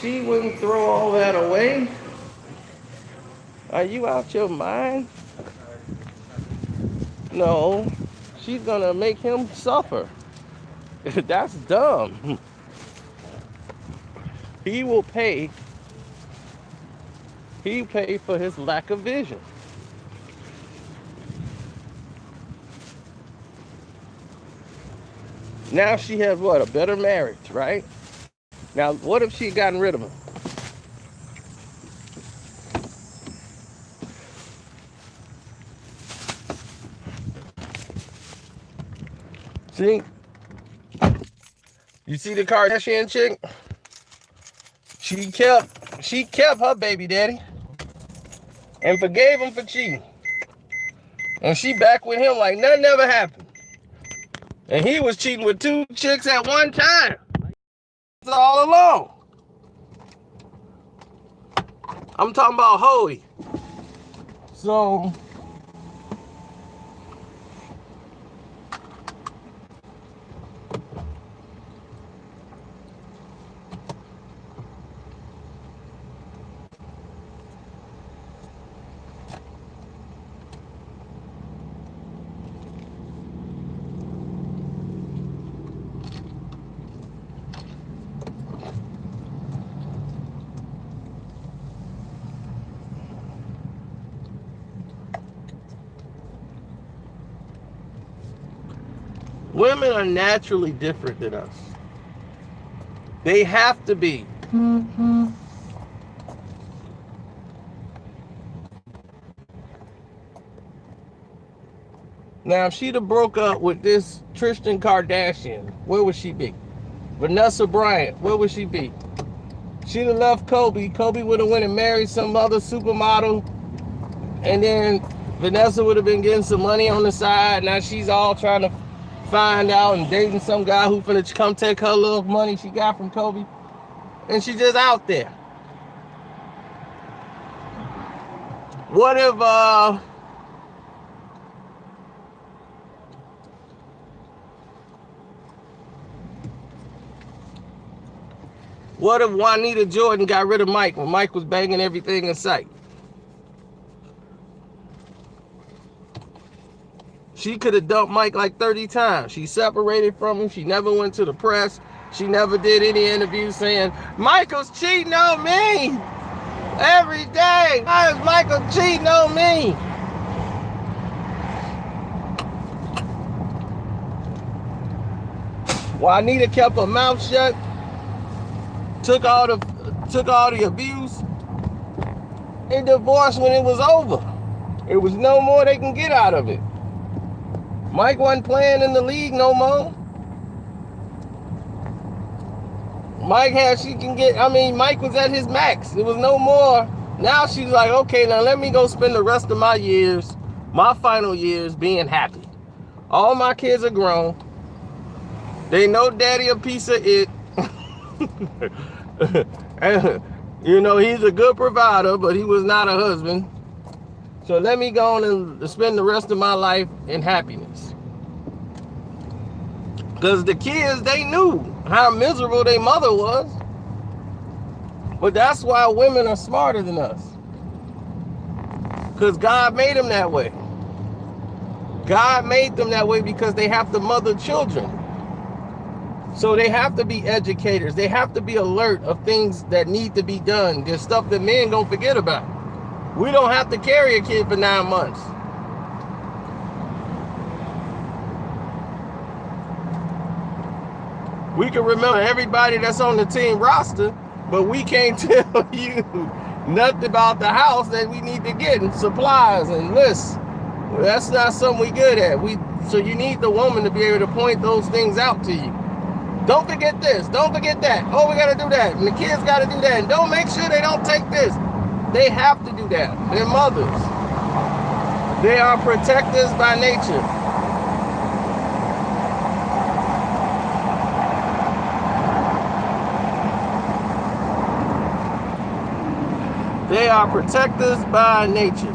She wouldn't throw all that away. Are you out your mind? No. She's gonna make him suffer. That's dumb. He will pay. He paid for his lack of vision. Now she has what? A better marriage, right? Now, what if she had gotten rid of him? See? You see the Kardashian chick? She kept her baby daddy. and forgave him for cheating. And she back with him like nothing ever happened. And he was cheating with 2 chicks at one time. All along. I'm talking about Hoey. So women are naturally different than us. They have to be. Now, if she'd have broke up with this Tristan Kardashian, where would she be? Vanessa Bryant, where would she be? She'd have left Kobe. Kobe would have went and married some other supermodel. And then Vanessa would have been getting some money on the side. Now she's all trying to find out and dating some guy who finna come take her little money she got from Kobe. And she's just out there. What if Juanita Jordan got rid of Mike when Mike was banging everything in sight? She could have dumped Mike like 30 times. She separated from him. She never went to the press. She never did any interview saying, Michael's cheating on me every day. Why is Michael cheating on me? Juanita kept her mouth shut, took all the abuse, and divorced when it was over. It was no more they can get out of it. Mike wasn't playing in the league no more. Mike was at his max. It was no more. Now she's like, okay, now let me go spend the rest of my years, my final years, being happy. All my kids are grown. They know daddy a piece of it. And, he's a good provider, but he was not a husband. So let me go on and spend the rest of my life in happiness. Because the kids, they knew how miserable their mother was. But that's why women are smarter than us. Because God made them that way. God made them that way because they have to mother children. So they have to be educators. They have to be alert of things that need to be done. There's stuff that men don't forget about. We don't have to carry a kid for 9 months. We can remember everybody that's on the team roster, but we can't tell you nothing about the house that we need to get and supplies and lists. Well, that's not something we good at. So you need the woman to be able to point those things out to you. Don't forget this. Don't forget that. Oh, we got to do that. And the kids got to do that. And don't make sure they don't take this. They have to do that. They're mothers. They are protectors by nature. They are protectors by nature.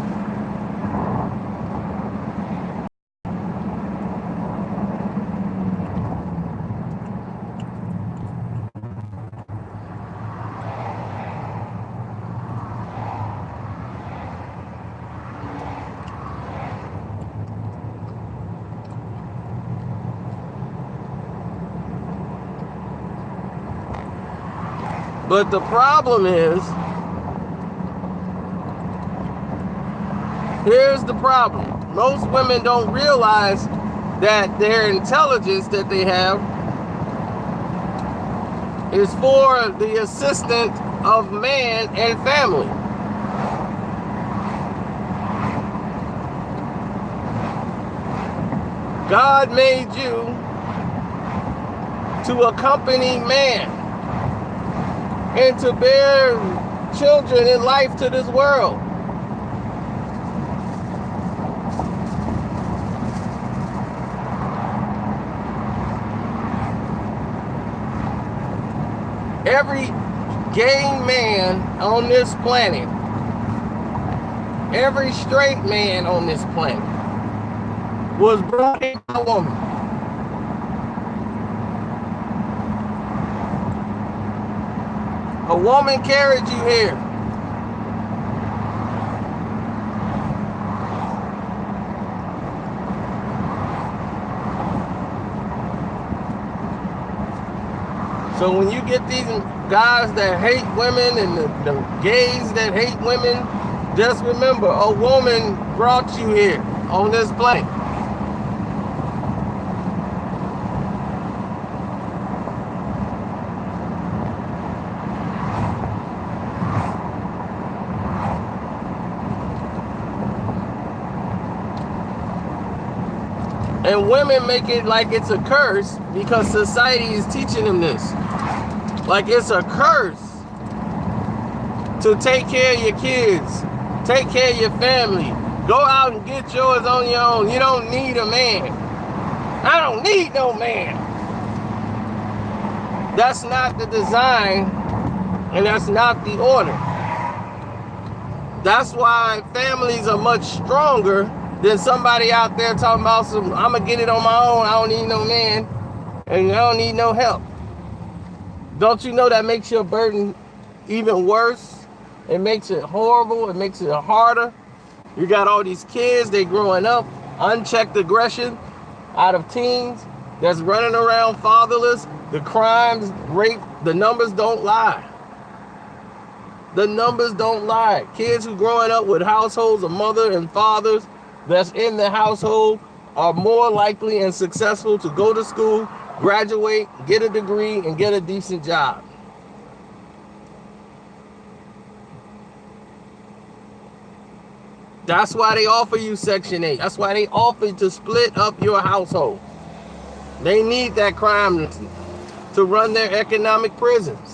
But the problem is, here's the problem. Most women don't realize that their intelligence that they have is for the assistant of man and family. God made you to accompany man and to bear children in life to this world. every gay man on this planet, every straight man on this planet was brought here by a woman. A woman carried you here. So when you get these guys that hate women and the gays that hate women, just remember, a woman brought you here on this planet. And women make it like it's a curse because society is teaching them this. Like it's a curse to take care of your kids, take care of your family, go out and get yours on your own. You don't need a man. I don't need no man. That's not the design, and that's not the order. That's why families are much stronger than somebody out there talking about some, I'm gonna get it on my own, I don't need no man, and I don't need no help. Don't you know that makes your burden even worse? It makes it horrible, it makes it harder. You got all these kids, they growing up, unchecked aggression out of teens that's running around fatherless. The crimes, rape, the numbers don't lie. The numbers don't lie. Kids who growing up with households of mother and fathers that's in the household are more likely and successful to go to school, graduate, get a degree, and get a decent job. That's why they offer you Section 8. That's why they offer to split up your household. They need that crime to run their economic prisons.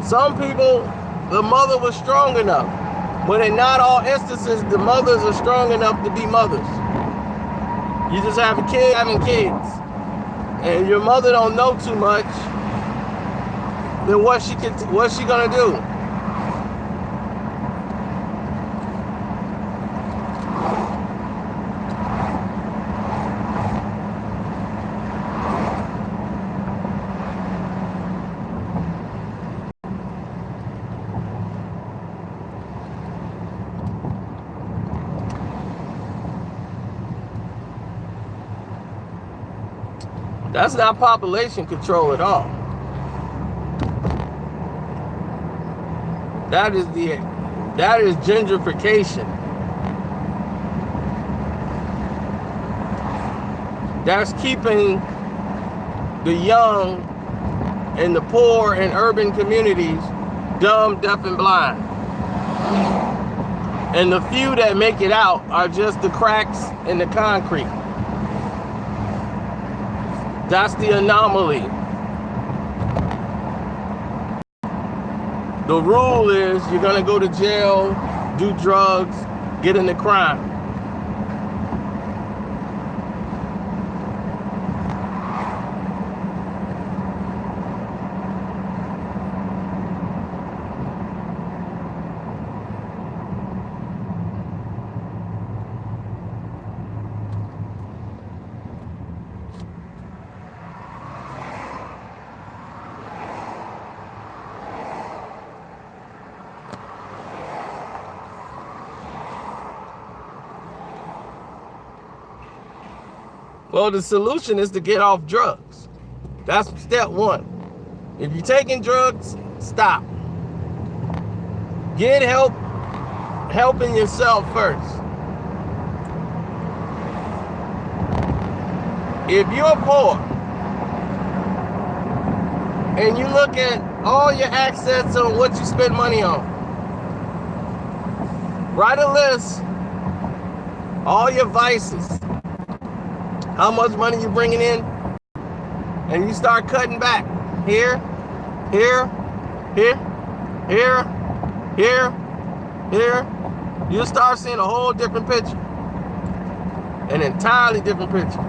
Some people, the mother was strong enough, but in not all instances, the mothers are strong enough to be mothers. You just have a kid having kids, and your mother don't know too much. Then what's she gonna do? That's not population control at all. That is gentrification. That's keeping the young and the poor in urban communities dumb, deaf, and blind. And the few that make it out are just the cracks in the concrete. That's the anomaly. The rule is you're gonna go to jail, do drugs, get into crime. Well, the solution is to get off drugs. That's step one. If you're taking drugs, stop. Get help helping yourself first. If you're poor and you look at all your assets on what you spend money on, write a list, all your vices, how much money you're bringing in, and you start cutting back here, here, here, here, here, you'll start seeing a whole different picture. An entirely different picture.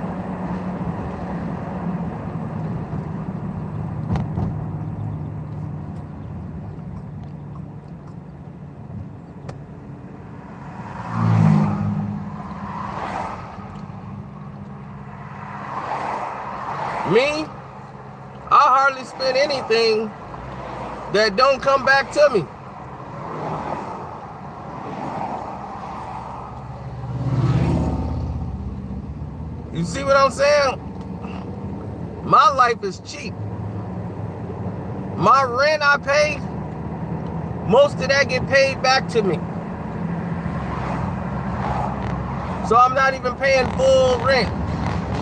Me, I hardly spend anything that don't come back to me. You see what I'm saying? My life is cheap. My rent I pay, most of that get paid back to me. So I'm not even paying full rent.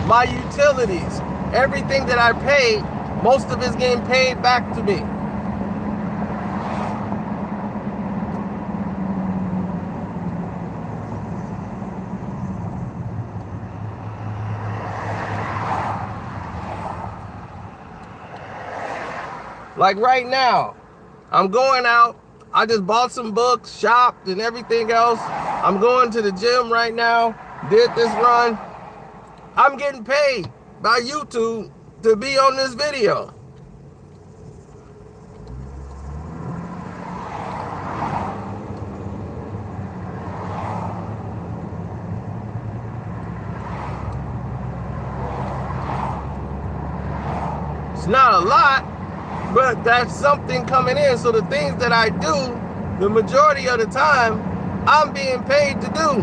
My utilities, everything that I pay, most of it's getting paid back to me. Like right now, I'm going out. I just bought some books, shopped, and everything else. I'm going to the gym right now. Did this run. I'm getting paid by YouTube to be on this video. It's not a lot, but that's something coming in. So the things that I do, the majority of the time, I'm being paid to do.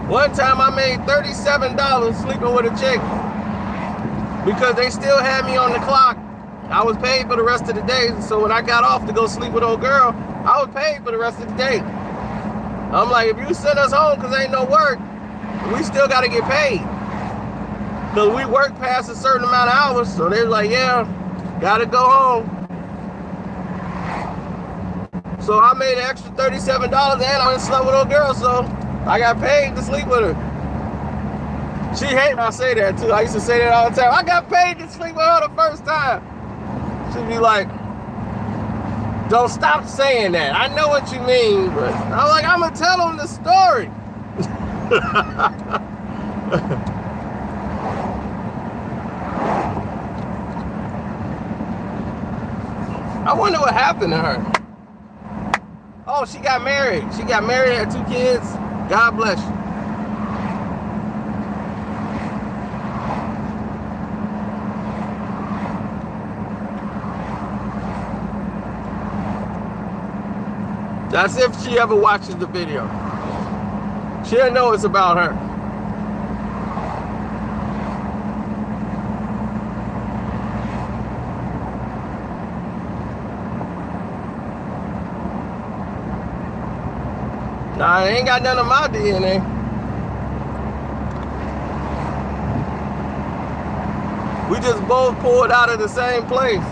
One time I made $37 sleeping with a chick because they still had me on the clock. I was paid for the rest of the day, so when I got off to go sleep with old girl, I was paid for the rest of the day. I'm like, if you send us home because ain't no work, we still got to get paid. Because we work past a certain amount of hours, so they're like, yeah, got to go home. So I made an extra $37 and I went and slept with old girl, so I got paid to sleep with her. She hates when I say that too. I used to say that all the time. I got paid to sleep with her the first time. She'd be like, don't stop saying that. I know what you mean, but I'm like, I'm gonna tell them the story. I wonder what happened to her. Oh, she got married. She got married, had 2 kids. God bless you. That's if she ever watches the video. She'll know it's about her. Nah, it ain't got none of my DNA. We just both pulled out of the same place.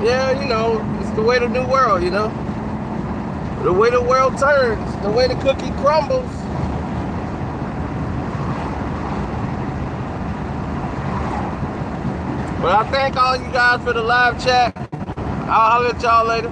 Yeah, you know, it's the way the new world, you know. The way the world turns, the way the cookie crumbles. But I thank all you guys for the live chat. I'll holler at y'all later.